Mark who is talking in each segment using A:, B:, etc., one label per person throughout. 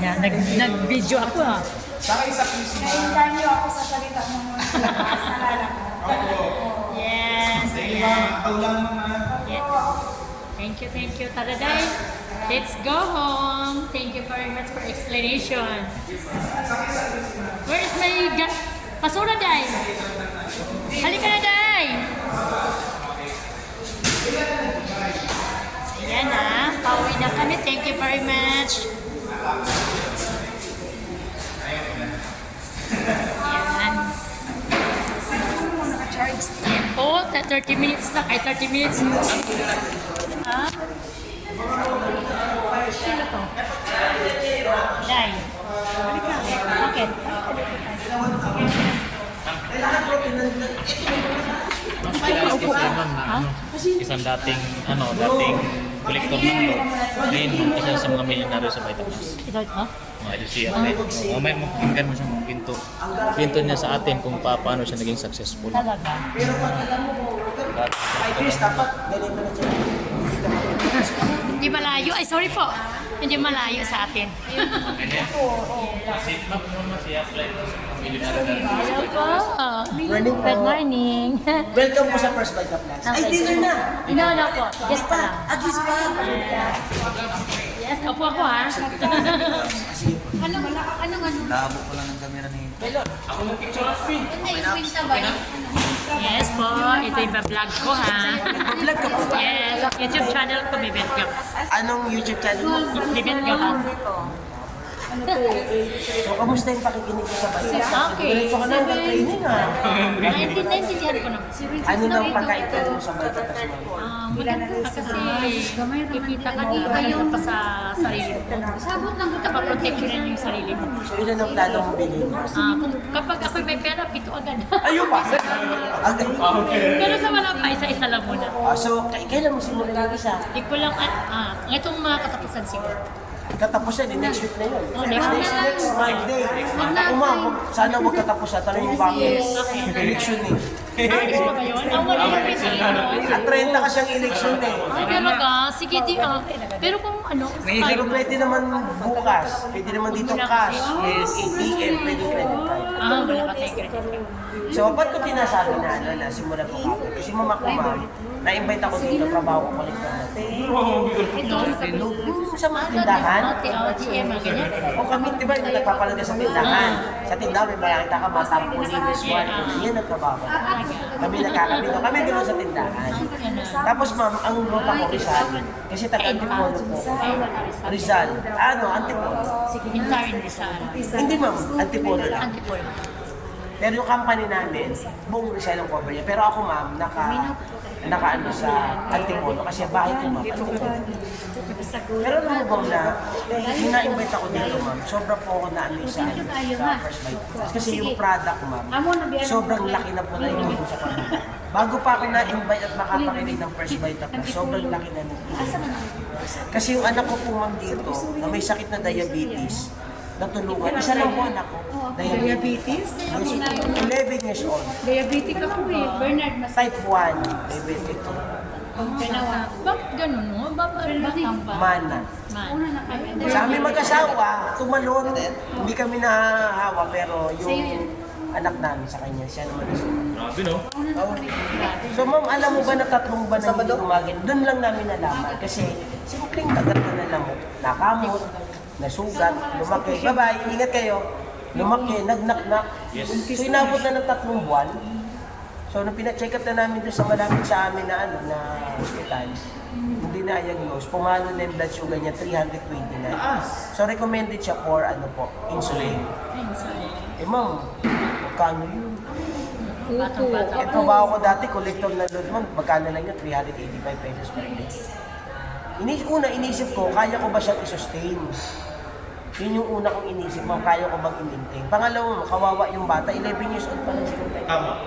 A: niya. Nag-video ako ah.
B: Saka isa po si
C: Naindan niyo ako sa salita mo mga labas. Nalala ko.
A: Yes.
B: Sige
A: Ayan.
B: ma'am, ikaw lang ma'am.
A: Yes. Thank you, Taraday. Let's go home. Thank you very much for explanation. Where is my basura, Day? Halika na, Day! Ayan na, pauwi na kami. Thank you very much. Ayan.
C: Naka-charge.
A: Ayan po, 30 minutes na. Ay, 30 minutes. Ha? Sino to? Day. Bakit?
D: Isang dating kolektor ng to. Ngayon, isa sa mga milyonaryo sa Vitamas.
A: Ito, ha?
D: Ito siya. May mapakinggan mo siya mga kwento niya sa atin kung paano siya naging successful.
A: Talaga. Hindi malayo. Ay, sorry po. Hindi malayo sa atin. Hello po.
E: Morning po.
A: Good morning.
E: Welcome po sa First Bite of Plus. Ay, dinner na!
A: No, no po. Just pa lang.
E: At least pa!
A: Yes, opo ako ha.
E: Sige.
C: Ano?
E: Labo ko lang ng camera ni...
A: Yes po. Ito yung vlog ko ha.
E: Vlog ka po ba?
A: Yes. YouTube channel ko, Bibet Gap.
E: Anong YouTube channel mo?
A: Bibet Gap.
E: So, kamusta yung pakikinig ko sa bite?
A: Okay.
E: Diretso ka na ng training ha.
A: Naintindihan ko naman.
E: Ano nang pagkaitan mo sa bite of Plus?
A: Maganda ka kasi ikita ka na pa sa sarili mo.
C: Sabot lang kita.
A: Napaprotect ko rin yung sarili mo.
E: So, ilan ang plano mong bilhin?
A: Kapag ako may pera, pito agad.
E: Ayun pa! Agad.
A: Pero sa wala pa, isa-isa lang muna.
E: So, kailan mo simulan yung isa?
A: Di ko lang, itong mga katapusan siguro.
E: Katapusan, next week na yun.
A: Oh, next week.
E: Next Friday. Ako ma'am, sana huwag katapusan. Tanong mo bakit? Election eh.
A: Gusto ba yun? Wala yung pito yun.
E: At 30 kasi ang election eh.
A: Ay, talaga? Sige, di pero kung ano,
E: Pero pwede naman bukas. Pwede naman dito cash. Yes, ATM, pwede credit card.
A: wala ka tayo credit card.
E: So, ba't ko tinasabi na simulan ko ako? Kasi mama ko ma'am, na-invite ako dito, trabaho ko kolektor natin.
A: Ito?
E: Sa mga tindahan.
A: GM, ganyan.
E: O kami, di ba, nagpapalaga sa tindahan. Sa tindahan, may makakita ka, mga tampulinis, one. Yan ang trabaho. Kami nagkakabito. Kami gano'n sa tindahan. Tapos ma'am, ang ruta ko Rizal. Kasi taga-Antipolo po. Rizal. Ano, Antipolo.
A: Interin Rizal.
E: Hindi ma'am, Antipolo lang.
A: Antipolo.
E: Pero yung company namin, buong Rizal ang cover niya. Pero ako ma'am, naka-ano sa Antipolo kasi bahay ko ma'am. Pero alam mo bang na, na-invite ako dito ma'am, sobra po ako na-ano sa First Bite. Kasi yung product ma'am, sobrang laki na po na yung sa kanila. Bago pa ako na-invite at makaparinig ng First Bite ako, sobrang laki na nito. Kasi yung anak ko po ma'am dito, na may sakit na diabetes, natulungan. Isa lang po anak ko.
C: Diabetes?
E: 11 years old.
C: Diabetic ako eh. Bernard, mas
E: Type 1 diabetic.
A: Bakit ganun, no? Bakit ba?
E: Mana.
C: una na kami.
E: Sa aming mag-asawa, tumalon. Hindi kami nahahawa, pero yung anak namin sa kanya, siya naman nasukat.
D: Grabe, no?
E: So ma'am, alam mo ba na 3 buwan na hindi gumagin? Doon lang namin nalaman. Kasi simpleng tagat na nalamot, nakamot, nasugat, lumaki. Bye-bye, ingat kayo. Lumaki, nagnak-nak.
D: Yes.
E: So inabot na ng 3 buwan. So nung pina-check up na namin doon sa malapit sa amin na hospital, hindi na-diagnose, pumalo na yung blood sugar niya 329. So recommended siya for insulin. Eh ma'am, magkano yun?
A: Batang-bata.
E: Eh trabaho ko dati, collector na load ma'am, magkano lang yun? 385 pesos per day. Inisip ko, kaya ko ba siyang i-sustain? Yun yung una kong inisip, ma'am, kaya ko bang i-maintain? Pangalawa, kawawa yung bata, 11 years old pa lang siya.
D: Tama.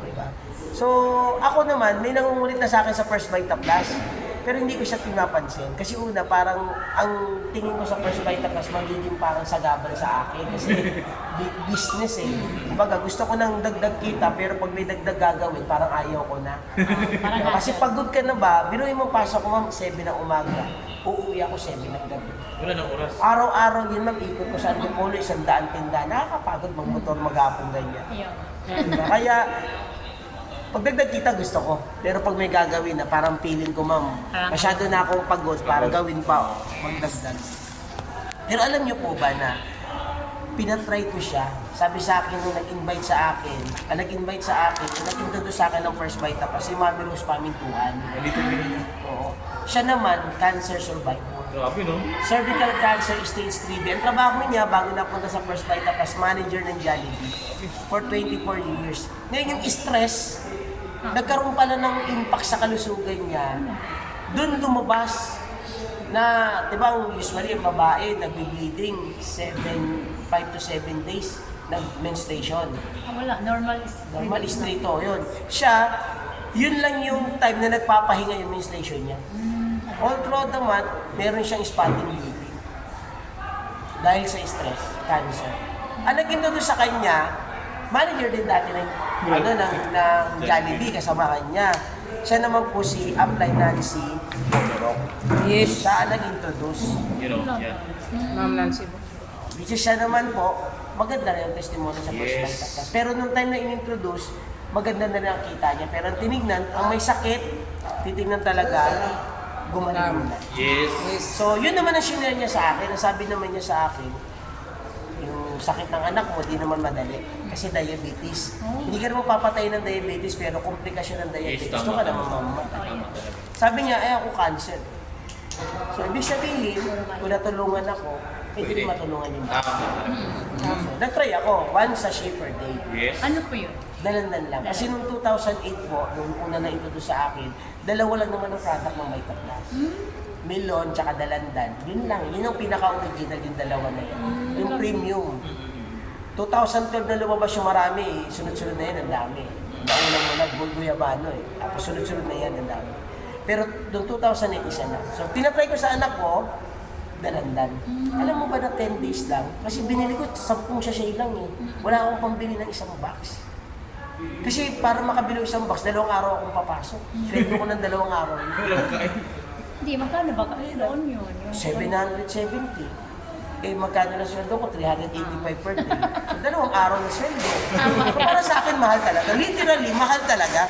E: Diba? So, ako naman, may nangungulit na sa akin sa First Bite Plus. Pero hindi ko siya pinapansin. Kasi una, parang ang tingin ko sa First Bite Plus, magiging parang sagabal sa akin. Kasi business eh. Kumbaga, gusto ko ng dagdag kita, pero pag may dagdag gagawin, parang ayaw ko na. Kasi pagod ka na ba, biruin mo pasok ko ma'am, 7 ng umaga. uuwi ako 7 ng gabi.
D: Wala nang oras.
E: Araw-araw yun ma'am, ikot ko sa Antipolo, 100 tindahan. Nakakapagod magmotor maghapon ganyan.
A: Ayun.
E: Diba? Kaya, pag dagdag kita gusto ko. Pero pag may gagawin na parang feeling ko ma'am, masyado na akong pagod para gawin pa o magdagdag. Pero alam niyo po ba na pinatry ko siya. Sabi sa akin nung nag-invite sa akin, nag-introduce sa akin ng First Bite pa si Mami Rose Pamintuan.
D: Dito din.
E: Oo. Siya naman, cancer survivor.
D: Grabe, no?
E: Cervical cancer stage 3B. Ang trabaho niya bago napunta sa First Bite as manager ng Jollibee for 24 years. Ngayon yung stress, nagkaroon pala ng impact sa kalusugan niya. Doon lumabas na, di ba, usually yung babae nagbe-bleeding 5 to 7 days nag-menstruation.
A: Wala, normal is...
E: Normal is 3 to, yun. Siya, yun lang yung time na nagpapahinga yung menstruation niya. All throughout the month, meron siyang spotting bleeding. Dahil sa stress, cancer. Ang nag-introduce sa kanya, manager din dati ng Jollibee, kasama kanya. Siya naman po si Apply Nancy Pomerok.
C: Yes.
E: Siya ang nag-introduce.
D: You know, yeah.
C: Ma'am Nancy.
E: Which is siya naman po, maganda rin ang testimony sa First Bite
D: Yes.
E: Plus. Pero nung time na in-introduce, maganda na rin ang kita niya. Pero ang tinignan, ang may sakit, titignan talaga, gumaling na.
D: Yes.
E: So, yun naman ang shinare niya sa akin. Ang sabi naman niya sa akin, yung sakit ng anak mo, di naman madali. Kasi diabetes. Hindi ka naman papatay ng diabetes, pero komplikasyon ng diabetes.
D: Yes,
E: Gusto ka naman mamamatay.
D: Tama talaga.
E: Sabi niya, ako cancer. So, ibig sabihin, kung natulungan ako, hindi
D: Pwede.
E: matulungan yung
D: Tama talaga.
E: So, nag-try ako, once a shave per day.
D: Yes.
A: Ano po yun?
E: Dalandan lang. Kasi nung 2008 po, nung una na-introduce sa akin, dalawa lang naman ang product ng Vitaplus. Melon, tsaka dalandan. Yun lang. Yun ang pinaka-original yung dalawa na yun. Yung premium. 2012 na lumabas yung marami eh. Sunod-sunod na yan, ang dami. Nauna mo na, guyabano eh. Tapos sunod-sunod na yan, ang dami. Pero noong 2008, isa na. So, tinatry ko sa anak ko, dalandan. Alam mo ba na 10 days lang? Kasi binili ko 10 sachet lang eh. Wala akong pambili ng isang box. Kasi para makabili ng isang box, 2 araw akong papasok. Sweldo ko ng 2 araw.
D: Walang kain.
A: Hindi, magkano ba kayo noon yun? Yung
E: 770. Eh, magkano na sweldo ko? 385 per day. So, 2 araw na sweldo. So, para sa akin, mahal talaga. Literally, mahal talaga.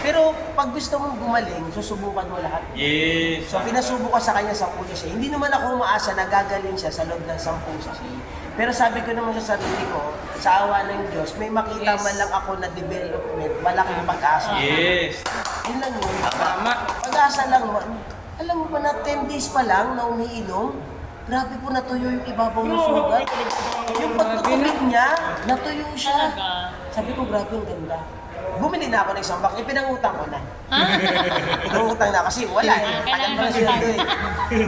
E: Pero pag gusto mong gumaling, susubukan mo lahat.
D: Yes.
E: So, pinasubo ko sa kanya 10 siya. Hindi naman ako umaasa na gagaling siya sa loob ng 10 siya. Pero sabi ko naman sa sarili ko, sa awa ng Diyos, may makita man lang ako na development, malaking pag-asa.
D: Yes.
E: Yun lang yun.
C: Tama.
E: Pag-asa lang man. Alam mo ba na 10 days pa lang na umiinom, grabe po natuyo yung ibabaw ng sugat. Yung pagtutubig niya, natuyo siya.
A: Talaga.
E: Sabi ko, grabe ang ganda. Bumili na ako ng isang box, pinangutang ko na. Pinangutang na kasi wala eh. Tagal pa na siya doon eh.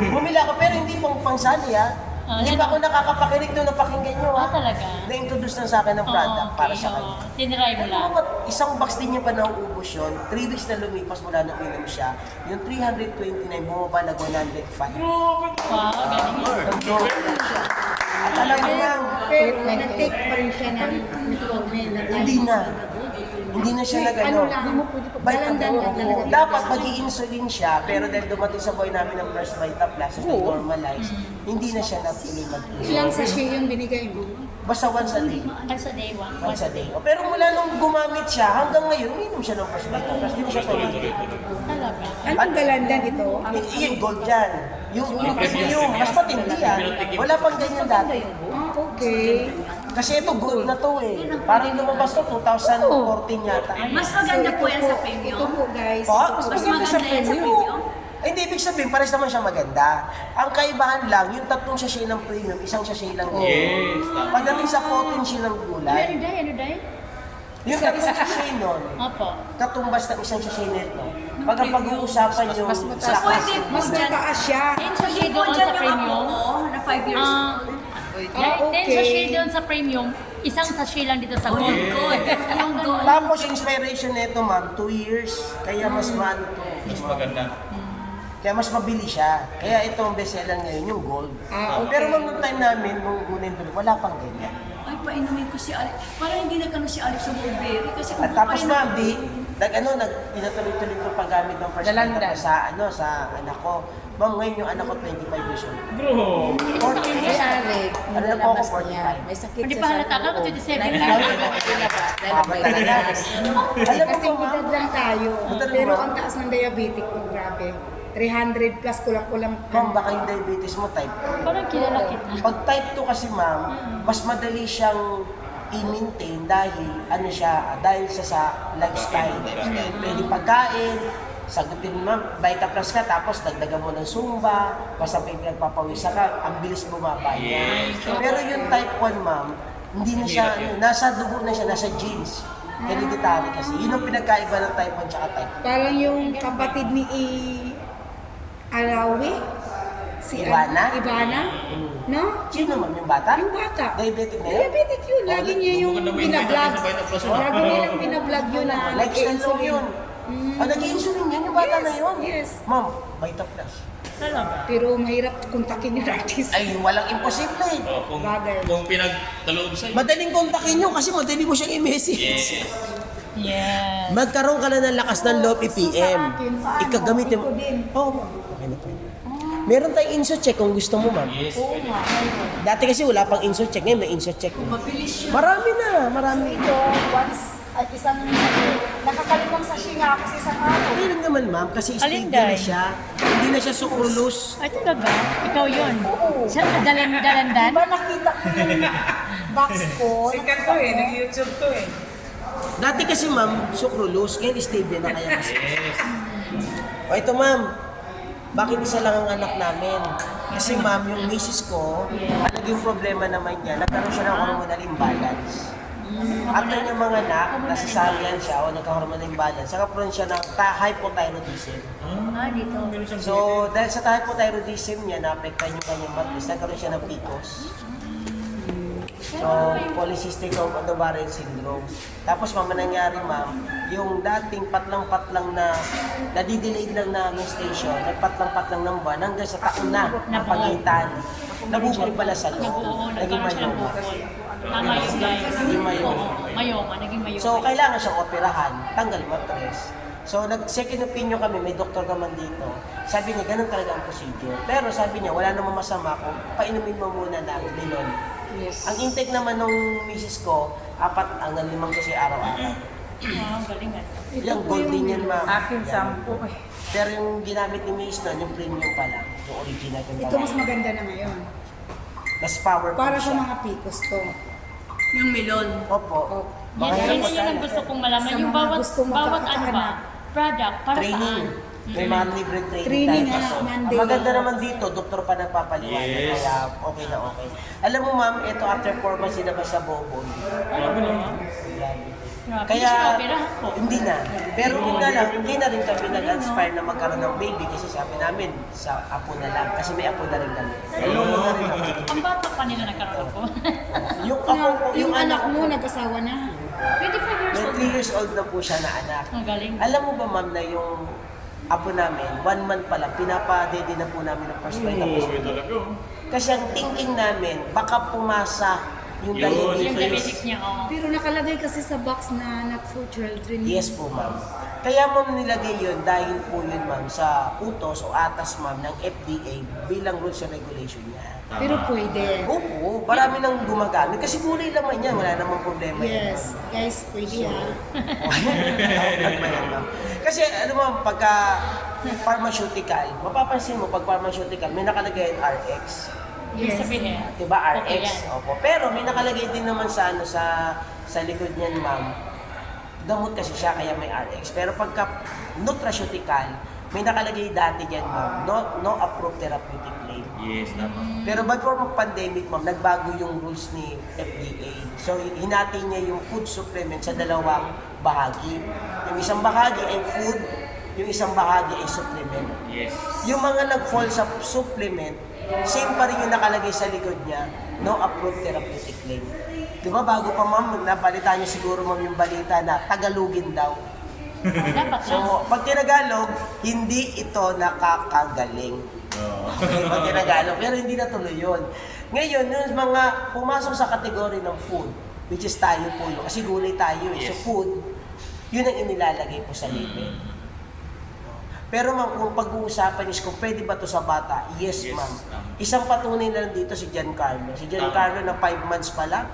E: Bumili ako pero hindi pang pangsali ha. Hindi pa ako nakakapakinig doon na pakinggan nyo ha.
A: talaga?
E: Na-introduce lang sa akin ng product para sa kanya.
A: Tinry mo
E: Alam
A: lang.
E: mo ba, isang box din niya pa nauubos yun. 3 weeks na lumipas mula nung inom siya. Yung 329 bumaba na 105.
A: Wow, galing.
E: At alam mo lang,
C: Pero nag-take pa rin siya ng metformin.
E: hindi na. Hindi na siya nag-ano.
C: Dalandan lang talaga.
E: Dapat mag-i-insulin siya, pero dahil dumating sa buhay namin ng First Vitaplus, at normalize, hindi na siya natuloy mag-insulin.
C: Ilang sachet yung binigay mo?
E: Basta once a day.
A: As a day one.
E: Once a day. Pero mula nung gumamit siya, hanggang ngayon, uminom siya ng First Vitaplus. Hindi mo siya tuloy.
A: Talaga.
C: Anong dalandan ito?
E: Yung gold dyan. Yung premium, mas matindi yan. Wala pang ganyan dati.
C: Ah, okay.
E: Kasi ito gold na to eh. Parang lumabas to 2014 yata.
F: Mas maganda po yan sa
C: Ito
F: premium.
C: po guys.
E: Pa?
C: Ito po.
F: Mas maganda yan sa premium.
E: Ay, hindi ibig sabihin, pares naman siya maganda. Ang kaibahan lang, yung 3 sachet ng premium, 1 sachet lang din.
D: Yes. Tama.
E: Pagdating sa potency ng
A: Ano
E: gulay,
A: day? Ano day?
E: yung 3 sachet nun,
A: Opo.
E: katumbas ng 1 sachet nito. Pag ang pag-uusapan yung
C: Mas mataas.
F: Pwede po
C: Mas
F: dyan.
C: mataas siya.
A: Ten
F: Hindi
A: sachet
F: po
A: doon
F: dyan
A: sa
F: yung
A: premium.
F: apo ko na 5 years
A: Ah,
F: old.
C: okay.
A: 10 sachet doon sa premium, 1 sachet lang dito sa gold.
F: Good. Yung gold.
E: Tapos yung inspiration nito, ma'am, 2 years. Kaya mas maano to.
D: Mas maganda.
E: Kaya mas mabili siya. Kaya ito ang bestseller ngayon, yung gold.
C: Ah, okay.
E: Pero nung time namin, nung unin doon, wala pang ganyan.
F: Ay, painumin ko si Alex. Parang hindi nagkano si Alex sa Burberry. Kasi kung
E: At tapos
F: painumin
E: ma'am, pinatuloy-tuloy ko paggamit ng first
C: Dalandan.
E: sa sa anak ko. Ma'am, ngayon yung anak ko 25 years old.
D: Bro!
E: 40
C: Si
E: years.
C: Alec,
E: Ano na po ako, 45.
C: may sakit
A: Hindi
C: siya
A: pa
C: sa
A: halata ka,
C: loob.
A: 27
C: Dahil
A: na.
E: Baka talaga. Alam mo
C: Kasi
E: po, ma'am,
C: edad lang tayo.
E: Madali,
C: Pero
E: ma'am.
C: ang taas ng diabetic ko, grabe. 300 plus kulang-kulang.
E: ma'am, baka yung diabetes mo type 2.
A: Parang kilala kita.
E: Pag type 2 kasi ma'am, mas madali siyang i-maintain dahil sa lifestyle. Pwede pagkain, sagutin ma'am, Vita Plus ka, tapos dagdagan mo ng Zumba, basta may pinagpapawisa ka, ang bilis bumaba niya. Pero yung type 1 ma'am, hindi na siya, nasa dugo na siya, nasa genes. Hereditary kasi. Yun ang pinagkaiba ng type 1 tsaka type 2.
C: Parang yung kapatid ni Alawi, si
E: Ivana?
C: Ivana, no?
E: Sino ma'am, yung bata?
C: Yung bata.
E: Diabetic na yun?
C: Diabetic yun. Lagi niya yung binablog. Lagi niya yung binablog yun na
E: Lifestyle lang yun. Nag-insulin yan yung bata
C: Yes,
E: na yun.
C: yes.
E: Ma'am, Vita Plus.
A: Talaga.
C: Pero mahirap kontakin yung artist.
E: Ay, walang imposible.
D: Kung,
C: Bagay.
D: kung pinagkaloob sa'yo.
E: Madaling kontakin nyo kasi madali mo siyang i-message.
A: Yes.
E: Magkaroon ka na ng lakas ng low PPM. Ikagamitin mo.
C: Ito din.
E: Oo, ma'am. Okay na po yun. Meron tayong InsoCheck kung gusto mo, ma'am.
D: Yes,
C: Oo
D: pwede.
C: nga.
E: Dati kasi wala pang InsoCheck. Ngayon may InsoCheck.
F: Mabilis siya.
E: Marami.
C: Ito, once, at isang, nakakalimang sashi nga ako sa isang araw.
E: Hindi lang naman, ma'am, kasi
A: Alin,
E: stable na
A: Day?
E: siya. Hindi na siya sukrulus.
A: Ay, talaga? Ikaw yun?
C: Oo.
A: Siya, dalandan?
C: Diba nakita ko yung box ko?
B: Sikat to eh, nag-YouTube to eh.
E: Dati kasi, ma'am, sukrulus. Ngayon stable na kaya kasi.
D: Yes.
E: O ito, ma'am. Bakit isa lang ang anak namin? Kasi ma'am, yung misis ko, ang naging problema naman niya, nagkaroon siya ng hormonal imbalance. After niya mga anak, nasasalian siya o nagka-hormonal imbalance, saka prone siya ng hypothyroidism.
A: Ah, dito.
E: So, dahil sa hypothyroidism niya, naapektan yung kanyang matris, nagkaroon siya ng PCOS. So, polycystic ovarian syndrome. Tapos mama nangyari ma'am, yung dating patlang-patlang na nadidelayed lang na menstruation, nagpatlang-patlang ng buwan hanggang sa taon na ang pagitan. Nabubuli pala sa loob.
A: Oo,
E: Naging
A: nagkaroon siya ng
E: mayoma.
A: bukol. Tama yun, guys.
E: Naging mayoma.
A: Oo, mayoma, naging mayoma.
E: So, kailangan siyang operahan, tanggal matris. So, nag-second opinion kami, may doktor naman dito. Sabi niya, ganun talaga ang procedure. Pero sabi niya, wala namang masama kung painumin mo muna ng Lilon.
C: Yes.
E: Ang intake naman nung misis ko, 4 hanggang 5 kasi araw-araw.
A: Ah, galing ah.
E: Yung gold din yan, ma'am.
B: Akin
E: Yan.
B: 10
E: Pero yung ginamit ni misis nun, yung premium pa lang. Yung original yung
C: Ito mas maganda na ngayon.
E: Mas powerful
C: Para sa
E: siya.
C: mga picos to.
F: Yung melon.
E: Opo.
C: Oh.
E: Baka
A: Yan,
E: yan
A: yun ang gusto kong malaman.
C: Sa
A: Yung
C: mga
A: bawat,
C: gustong
A: bawat ano ba,
C: magkakaanak.
A: product, para
E: Training.
A: saan?
E: May mga libre training,
C: Training
E: tayo.
C: nga,
E: So,
C: Monday.
E: ang maganda naman dito, doktor pa nagpapaliwanag.
D: Yes.
E: Kaya okay na okay. Alam mo ma'am, ito after 4 months sinabas sa bobo.
D: Grabe naman.
A: Grabe,
E: Kaya,
A: siya operahan ko.
E: hindi na. Pero yun nga lang, hindi na rin kami nag-inspire na magkaroon ng baby kasi sabi namin, sa apo na lang. Kasi may apo na rin kami. Ayoko na rin ako.
A: Ang bata pa nila nagkaroon ako.
E: Yung apo ko,
C: Yung anak mo, nag-asawa na.
A: 25 years
E: may
A: old.
E: 3 years old na po siya na anak.
A: Ang galing.
E: Alam mo ba ma'am na yung apo namin, 1 month pa lang, pinapa-dedi na po namin ng first flight.
D: Oo, talaga.
E: Kasi ang thinking namin, baka pumasa yung
D: Yun,
A: Yung
E: diabetes.
A: diabetic niya, oh.
C: Pero nakalagay kasi sa box na not for children.
E: Yes po, ma'am. Kaya ma'am nilagay yun dahil po yun ma'am sa utos o atas ma'am ng FDA bilang rules and regulation niya.
C: Pero pwede.
E: Opo, marami nang gumagamit kasi gulay naman yan, wala namang problema yan.
C: Yes. Guys, pwede ha.
E: Nagbayan, ma'am. Kasi ano ma'am, pagka pharmaceutical, mapapansin mo pag pharmaceutical, may nakalagay RX.
A: Yung
C: Yes.
A: sabihin.
E: Diba?
A: Okay
E: RX.
A: yan.
E: Opo. Pero may nakalagay din naman sa ano sa likod niyan, ma'am. Gamot kasi siya kaya may RX. Pero pagka nutraceutical, may nakalagay dati diyan, ma'am. No approved therapeutic claim.
D: Yes, tama.
E: Pero before mag-pandemic, ma'am, nagbago yung rules ni FDA. So, hinati niya yung food supplement sa dalawang bahagi. Yung isang bahagi ay food, yung isang bahagi ay supplement.
D: Yes.
E: Yung mga nag-fall sa supplement, same pa rin yung nakalagay sa likod niya, no approved therapeutic claim. Di ba, bago pa ma'am, nabalita niyo siguro ma'am yung balita na Tagalogin daw.
A: Dapat na.
E: So, pag tinagalog, hindi ito nakakagaling.
D: Oo.
E: Okay, pag tinagalog, pero hindi natuloy yun. Ngayon, yung mga pumasok sa kategory ng food, which is tayo po yun, kasi gulay tayo eh. So
D: Yes.
E: food, yun ang inilalagay po sa label. Pero ma'am, kung pag-uusapan is kung pwede ba to sa bata, yes,
D: Yes,
E: ma'am.
D: tama.
E: Isang patunay na lang dito si Giancarlo. Si Giancarlo na 5 months pa lang,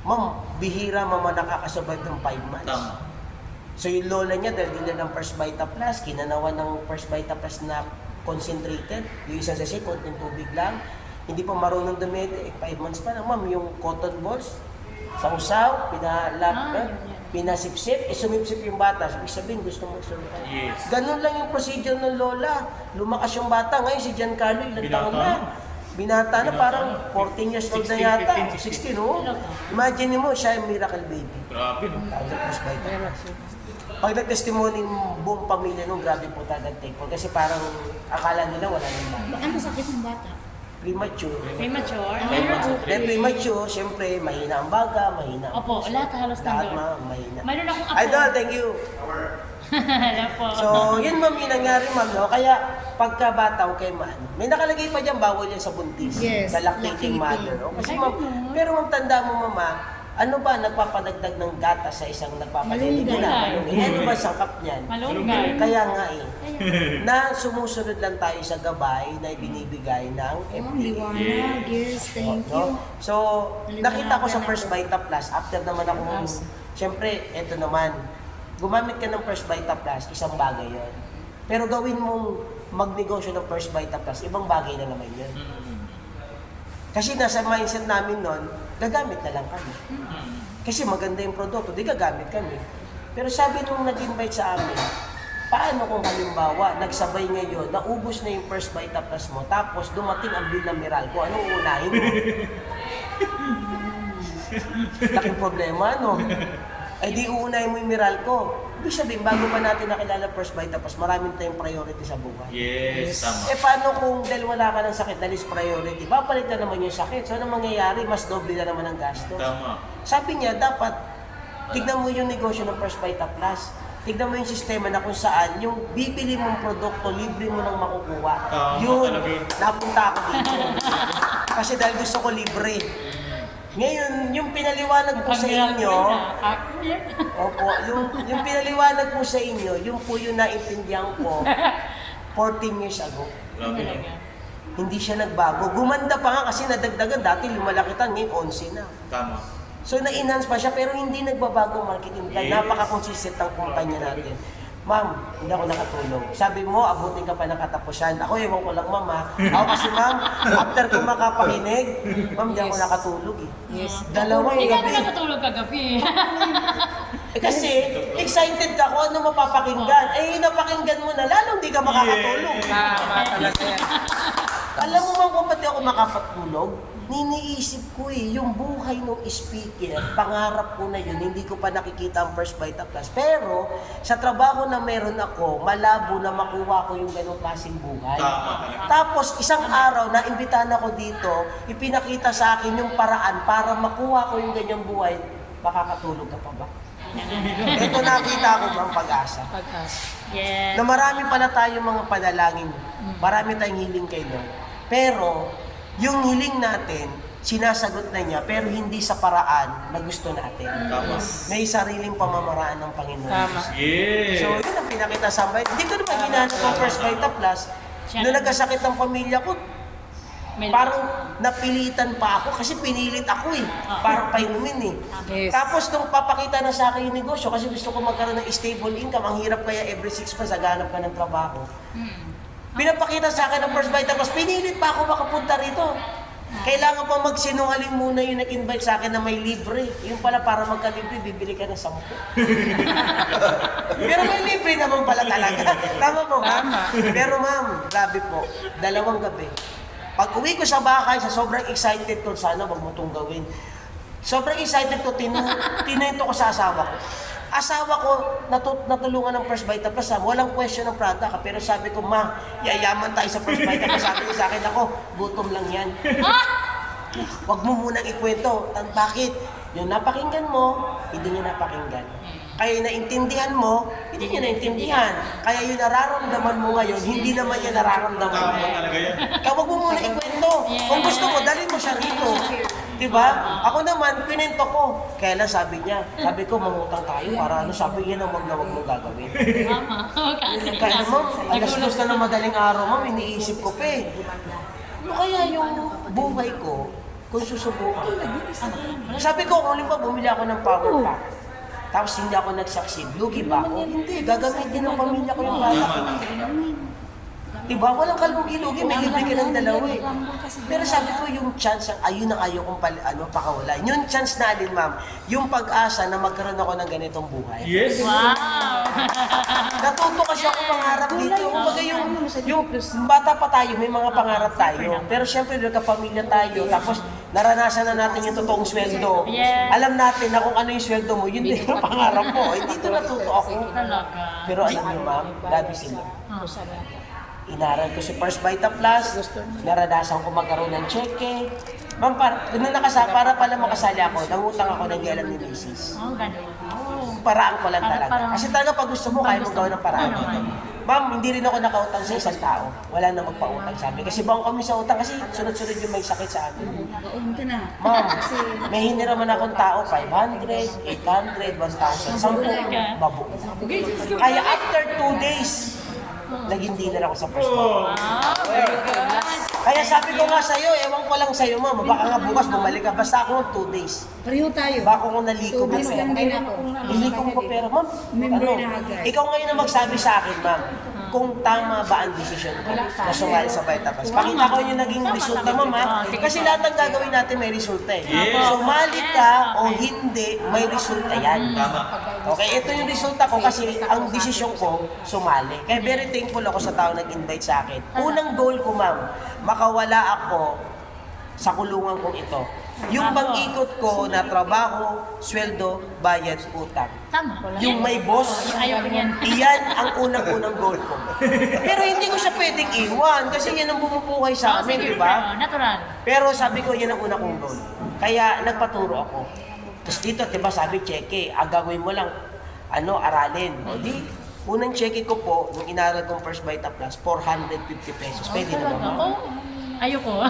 E: ma'am, bihira mama nakakasurvive ng 5 months.
D: Tama.
E: So yung lola niya, dahil din ng First Vita Plus, kinanawan ng First Vita Plus na concentrated, yung isang sachet, konting tubig lang, hindi pa marunong dumede, 5 months pa lang, ma'am, yung cotton balls, sa usaw, pinasipsip, sumipsip yung bata. Ibig sabihin, gusto mo survive.
D: Yes.
E: Ganun lang yung procedure ng lola. Lumakas yung bata. Ngayon si Giancarlo, ilang
D: Binata
E: taon na. Binata na, parang 14 years old na
D: 16,
E: yata.
D: 15,
E: 16, oh. Imagine mo, siya yung miracle baby.
D: Grabe, no?
E: Tawag sa First Vita Plus. Pag nag-testimony ng buong pamilya nung grabe po talagang thankful. Kasi parang akala nila wala nang bata.
C: Ano sakit ng bata?
E: Premature.
A: Premature?
E: Then premature, siyempre, mahina ang baga, mahina ang
A: Opo, lahat halos
E: lahat
A: nandun.
E: mahina.
A: Mayroon akong ako.
E: Idol, thank you.
A: Alam po.
E: So, yun ma'am, yung nangyari ma'am, no? Kaya pagka bata, okay man. May nakalagay pa dyan, bawal yan sa buntis.
C: Yes,
E: Sa lactating
C: lactating.
E: mother. No? Kasi
A: Ay,
E: ma'am,
A: ganun.
E: pero ma'am, tanda mo mama, ano ba nagpapadagdag ng gata sa isang nagpapadagdag
C: Malunggay.
E: na? Ano ba sangkap niyan?
A: Malunggay.
E: Kaya nga eh, na sumusunod lang tayo sa gabay na ibinibigay ng
C: Ma'am,
E: FDA.
C: liwanag. Yes, thank you.
E: No? So, nakita ko sa First Vita Plus, after naman ako, siyempre, eto naman, gumamit ka ng First Vita Plus, isang bagay yon. Pero gawin mong magnegosyo ng First Vita Plus, ibang bagay na naman yun. Kasi nasa mindset namin nun, gagamit na lang kami. Kasi maganda yung produkto, di gagamit kami. Pero sabi nung nag-invite sa amin, paano kung halimbawa, nagsabay ngayon, naubos na yung First Vita Plus mo, tapos dumating ang bill ng Meralco, anong uunahin mo? Laking problema, no? Ay di uunahin mo yung Meralco. Ibig sabihin, bago pa natin nakilala First Vita Plus, maraming tayong priority sa buhay.
D: Yes, tama.
E: Eh paano kung dahil wala ka ng sakit na list priority, papalit na naman yung sakit. So ano mangyayari? Mas doble na naman ang gastos.
D: Tama.
E: Sabi niya, dapat tignan mo yung negosyo ng First Vita Plus. Tignan mo yung sistema na kung saan yung bibili mong produkto, libre mo nang makukuha.
D: Tama
E: Yun,
D: talaga yun.
E: napunta ako dito. Kasi dahil gusto ko libre. Ngayon, yung pinaliwanag ko sa inyo, opo, yung pinaliwanag ko sa inyo, yung po yung naintindihan ko 14 years ago.
D: Grabe, no?
E: Hindi siya nagbago. Gumanda pa nga kasi nadagdagan. Dati lumalakitan, ngayon 11 na.
D: Tama.
E: So na-enhance pa siya pero hindi nagbabago ang marketing plan.
D: Yes.
E: Napaka-consistent ang kumpanya natin. Ma'am, hindi ako nakatulog. Sabi mo, abutin ka pa ng katapusan. Ako, ewan ko lang, ma'am, ha? Ako kasi, ma'am, after ko makapakinig, ma'am, hindi ako nakatulog, eh.
C: Yes.
E: Dalawang
A: Hindi ka
E: gabi.
A: nakatulog kagabi.
E: Eh, kasi, excited ka kung ano mapapakinggan. Eh, napakinggan mo na, lalong di ka makakatulog.
B: Tama talaga yan.
E: Alam mo man kung pati ako makapatulog, niniisip ko yung buhay ng speaker, pangarap ko na yun, hindi ko pa nakikita ang First Vita Plus. Pero, sa trabaho na meron ako, malabo na makuha ko yung ganong klaseng buhay.
D: Tama.
E: Tapos, isang araw, naimbitahan ako dito, ipinakita sa akin yung paraan para makuha ko yung ganyang buhay, makakatulog ka pa ba? Ito nakita ko ang pag-asa.
A: Yes.
E: Na marami pala tayong mga panalangin, marami tayong hiling kay Lord. Pero, yung hiling natin, sinasagot na niya, pero hindi sa paraan na gusto natin.
D: Tama.
E: May sariling pamamaraan ng Panginoon.
B: Tama.
D: Yes.
E: So, yun ang pinakita sa bahay. Hindi ko naman ginanap ang First Vita Plus. Nung nagkasakit ang pamilya ko, parang napilitan pa ako kasi pinilit ako eh. Parang painumin eh.
B: Yes.
E: Tapos nung papakita na sa akin yung negosyo kasi gusto ko magkaroon ng stable income, ang hirap kaya every 6 months naghanap ka ng trabaho. Pinapakita sa akin ng First Vita Plus, pinilit pa ako makapunta rito. Kailangan pa magsinungaling muna yung nag-invite sa akin na may libre. Yung pala para magka-libre, bibili ka ng 10. Pero may libre naman pala talaga. Tama po ba? Pero ma'am, grabe po. 2 gabi. Pag uwi ko sa bahay, sa sobrang excited ko, sana wag mo itong gawin. Sobrang excited ko, tinento ko sa asawa ko. Asawa ko, natulungan ng First Vita Plus. Walang question ng product. Pero sabi ko, ma, yayaman tayo sa First Vita Plus. Sabi niya sa akin, ako, gutom lang yan. Wag mo munang ikwento. Bakit? Yung napakinggan mo, hindi niya napakinggan. Kaya yung naintindihan mo, hindi niya naintindihan. Kaya yung nararamdaman mo ngayon, hindi naman niya nararamdaman
D: Tama
E: mo.
D: talaga yan.
E: Kaya wag mo muna ikwento. Kung gusto mo, dalhin mo siya rito. Diba? Ako naman, pinento ko. Kaya lang sabi niya, sabi ko, mangutang tayo para ano, sabi niya na wag mong gagawin.
A: Mama, kasi
E: Kaya naman, alas 2 na ng madaling araw, ma'am, iniisip ko pa eh. Ano kaya yung buhay ko kung susubukan? Sabi ko, kung ba bumili ako ng power pack, tapos hindi ako nag-succeed, lugi ba ako? Hindi, gagamitin ng pamilya ko yung bata ko. Diba? Walang kalugi-lugi, may libre ka ng dalawa eh. Pero sabi ko yung chance, ayun ang ayaw kong pakawalan. Yung chance na alin, ma'am, yung pag-asa na magkaroon ako ng ganitong buhay.
D: Yes!
A: Wow!
E: Natuto kasi ako pangarap dito. Kumbaga yung bata pa tayo, may mga pangarap tayo. Pero syempre, nagkapamilya tayo. Tapos naranasan na natin yung totoong sweldo.
A: Yes.
E: Alam natin na kung ano yung sweldo mo, yun din yung pangarap mo. Eh, dito natuto ako.
A: Talaga.
E: Pero alam niyo, ma'am, grabe sila. Inaral ko si First Vita Plus, naranasan ko magkaroon ng cheque. Ma'am, para pala makasali ako, nangutang ako ng yalam ni Mrs.
A: Oh, ganun. Oh.
E: Paraan ko lang talaga.
A: Parang-
E: Kasi talaga pag gusto mo, kaya mo gawin ng paraan. Ma'am, hindi rin ako nakautang sa isang tao. Wala na magpautang sa amin. Kasi bang kami sa utang kasi sunod-sunod yung may sakit sa amin. Ma'am, may hiniraman akong tao, 500, 800, 1,000, 10, babu. Kaya after 2 days, naging dealer ako sa First Bank.
A: Wow, very good.
E: Kaya sabi ko nga sa'yo, ewan ko lang sa'yo, ma'am, baka nga bukas bumalik ka. Basta ako 2 days.
C: Pareho tayo.
E: Baka ko naliko mo pera.
C: din ako.
E: Naliko ko pera, ma'am.
C: Member
E: Ano?
C: na agad.
E: Ikaw ngayon na magsabi sa akin, ma'am, kung tama ba ang desisyon ko na sumali sa Vitapass. Pakita ko yung naging resulta, ma'am, ha? Kasi lahat ng gagawin natin may resulta eh. Sumali ka o hindi, may resulta yan. Okay, ito yung resulta ko kasi ang desisyon ko, sumali. Kaya very thankful ako sa tao nag-invite sa akin. Unang goal ko, ma'am, makawala ako sa kulungan kong ito. Yung pang-ikot ko na trabaho, sweldo, bayad, utang.
A: Tama.
E: Yung may boss,
A: Ayaw ko yan.
E: iyan ang unang-unang goal ko. Pero hindi ko siya pwedeng iwan kasi yan ang bumubuhay sa
A: Oh,
E: amin,
A: sige,
E: di ba?
A: natural.
E: Pero sabi ko, yan ang unang kong goal. Kaya nagpaturo ako. Tapos dito, di ba sabi, cheque, ang gagawin mo lang, aralin. O di, unang cheque ko po, nung inaral kong First Vita Plus, 450 pesos. Pwede naman, ma'am.
A: Oh, ayoko.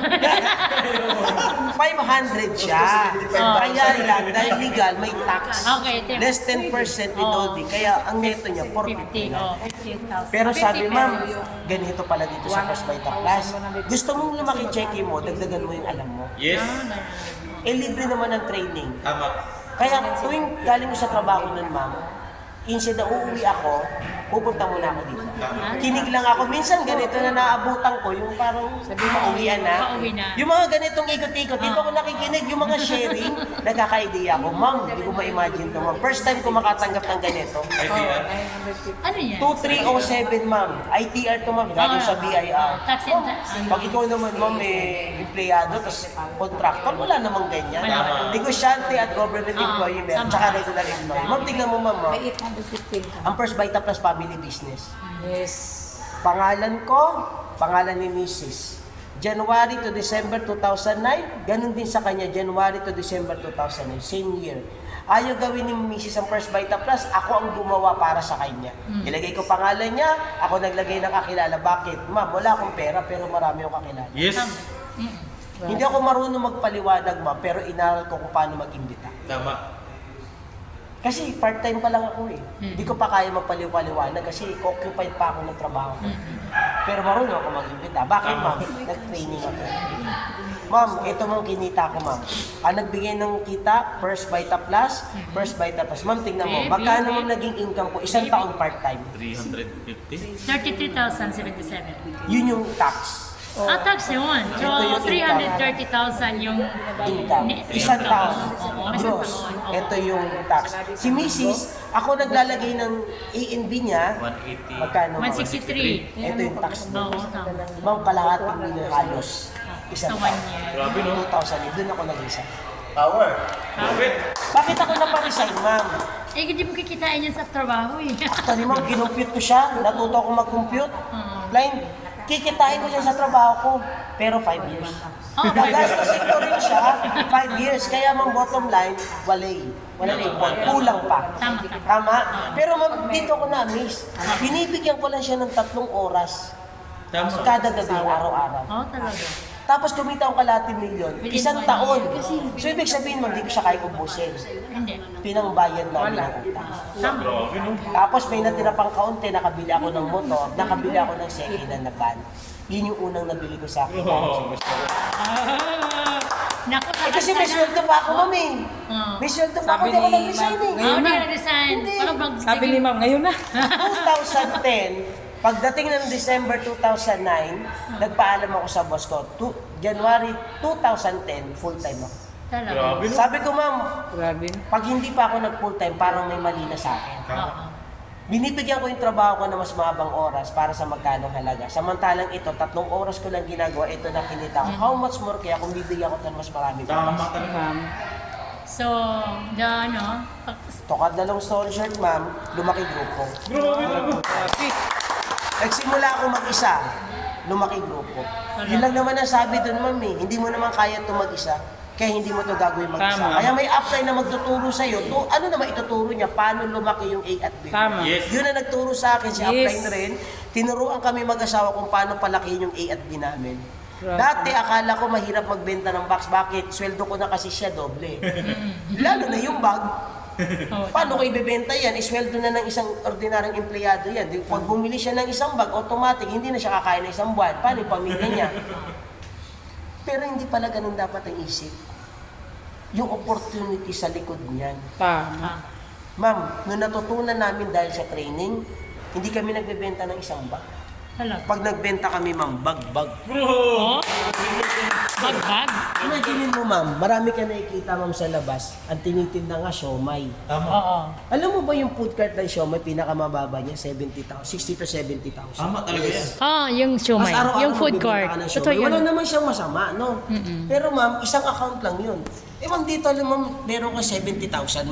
E: 500 siya. Kaya lang, dahil legal, may tax.
A: Okay,
E: Less 10% in all day. Kaya ang neto niya,
A: 50,
E: 450 na.
A: oh, 50,000.
E: Pero sabi, ma'am, ganito pala dito sa First Vita Plus. Gusto mong lumaki cheque mo, dagdagan mo yung alam mo.
D: Yes!
E: Eh, libre naman ang training.
D: Tama.
E: Kaya tuwing galing ko sa trabaho nun, ma'am, instead na uuwi ako, pupunta muna ako dito. Kinig lang ako. Minsan ganito na naabutan ko, yung parang pauwian na.
A: Pauwi na.
E: Yung mga ganitong ikot-ikot, dito ako nakikinig, yung mga sharing, nagkaka-idea ako. Ma'am, hindi ko ma-imagine to, ma'am. First time ko makatanggap ng ganito.
A: Ano yan?
E: 2307, ma'am. ITR to, ma'am. Galing sa BIR.
A: Tax and tax.
E: Pag ikaw naman, ma'am, empleyado, tapos contractor, wala namang ganyan.
A: Wala.
E: Negosyante at government employee meron, tsaka regular employee. Ma'am, tignan mo, ma'am,
C: May 815 ka.
E: ang First Vita Plus family business.
C: Yes.
E: Pangalan ko, pangalan ni Mrs. January to December 2009, ganun din sa kanya, January to December 2009, same year. Ayaw gawin ni Mrs. ang First Vita Plus, ako ang gumawa para sa kanya. Ilagay ko pangalan niya, ako naglagay ng kakilala. Bakit? Ma'am, wala akong pera pero marami akong kakilala.
D: Yes!
E: Hindi ako marunong magpaliwanag, ma'am, pero inaral ko kung paano mag-imbita.
D: Tama.
E: Kasi part-time pa lang ako eh. Hindi ko pa kaya magpaliwanag kasi occupied pa ako ng trabaho ko. Pero marunong ako mag-imbita. Bakit, ma'am? Nag-training ako. Ma'am, ito mong kinita ko, ma'am. Ang nagbigay ng kita, First Vita Plus, First Vita Plus. Ma'am, tingnan mo, magkano mong naging income ko? Isang taon part-time.
D: 350?
A: 33,077.
E: Yun yung tax.
A: Tax yun. So,
E: Ito yung
A: 330,000 yung
E: Income. Isang taon. Gross. Ito yung tax. Si Mrs., ako naglalagay ng A&B niya.
D: 180.
E: Magkano?
A: 163.
E: Ito yung tax niya.
A: Oo, tama.
E: Ma'am, kalahating milyon halos.
A: Sa
E: Isang
A: 1
E: taon.
A: year.
D: Grabe, no?
E: 2,000. Doon ako nag-isa.
D: Power! Profit!
E: Bakit ako naparesign, ma'am?
A: Eh, hindi mo kikitain yan sa trabaho eh.
E: Actually, ma'am, ginumpute ko siya. Natuto ako mag-compute. Blind. Kikitain ko siya sa trabaho ko. Pero 5 years. Gagastusin ko rin siya 5 years. Kaya ma'am, bottom line, wala na ipon. Kulang pa.
A: Tama.
E: Tama? Pero ma'am, dito ko na-miss. Binibigyan ko lang siya ng 3 oras.
D: Tama.
E: Kada gabi, araw-araw.
A: Oo, talaga.
E: Tapos kumita akong kalating milyon,
A: Within
E: isang
A: 1
E: taon.
A: year.
E: So ibig sabihin mo, hindi ko siya kaya ubusin.
A: Hindi.
E: Pinangbayad namin ang utang. Tapos may natira pang kaunti, nakabili ako ng motor, nakabili ako ng second hand na van. Yun yung unang nabili ko sa akin.
A: Naku,
E: Kasi may sweldo pa ako, ma'am eh.
A: Oh.
E: May sweldo pa ako,
B: Sabi
E: hindi ako
B: ni
E: nag-resign eh.
A: Oh, hindi nag-resign.
E: Hindi.
A: Ano bang
B: Sabi ni ma'am, ngayon na.
E: 2010, pagdating ng December 2009, nagpaalam ako sa boss ko. January 2010, full-time ako.
A: Talaga.
E: Sabi ko, ma'am,
B: Grabe na.
E: pag hindi pa ako nag-full-time, parang may mali na sa akin.
A: Oo.
E: Binibigyan ko yung trabaho ko na mas mahabang oras para sa magkanong halaga. Samantalang ito, 3 oras ko lang ginagawa, ito na kinita ko. How much more kaya kung bibigyan ko ng mas maraming oras?
B: Ma'am.
A: So, the ano,
E: To cut the long story short, ma'am, lumaki grupo. Nagsimula ako mag-isa, lumaki grupo. Yun lang naman ang sabi doon, ma'am eh. Hindi mo naman kaya ito mag-isa, kaya hindi mo ito gagawin mag-isa.
B: Tama.
E: Kaya may upline na magtuturo sa'yo. Ano naman ituturo niya? Paano lumaki yung A at B?
B: Tama.
E: Yun ang nagturo sa akin, si upline rin. Tinuruan kami mag-asawa kung paano palakihin yung A at B namin.
B: Grabe.
E: Dati akala ko mahirap magbenta ng box. Bakit? Sweldo ko na kasi siya doble. Lalo na yung bag.
A: oh,
E: Paano ko ibebenta yan? Isweldo na ng isang ordinaryong empleyado yan. Pag bumili siya ng isang bag, automatic, hindi na siya kakain ng isang buwan. Paano yung pamilya niya? Pero hindi pala ganun dapat ang isip. Yung opportunity sa likod niyan.
B: Tama.
E: Ma'am, nung natutunan namin dahil sa training, hindi kami nagbebenta ng isang bag.
A: talaga.
E: Pag nagbenta kami, ma'am, bag-bag.
A: Oh? Bag-bag?
E: Imaginin mo, ma'am, marami ka nakikita, ma'am, sa labas. Ang tinitinda nga, siomay.
A: Oo.
E: Alam mo ba yung food cart ng siomay, pinakamababa niya, 70,000, 60 to 70,000.
D: Tama talaga yan.
A: Oh, yung
E: Mas
A: siomay.
E: araw-araw
A: Yung food
E: magbibenta
A: court.
E: ka ng
A: Totoo
E: siomay.
A: yun.
E: Wala naman siyang masama, no? Pero ma'am, isang account lang yun. Eh ma'am, dito alam ma'am, meron ka 70,000, ma'am.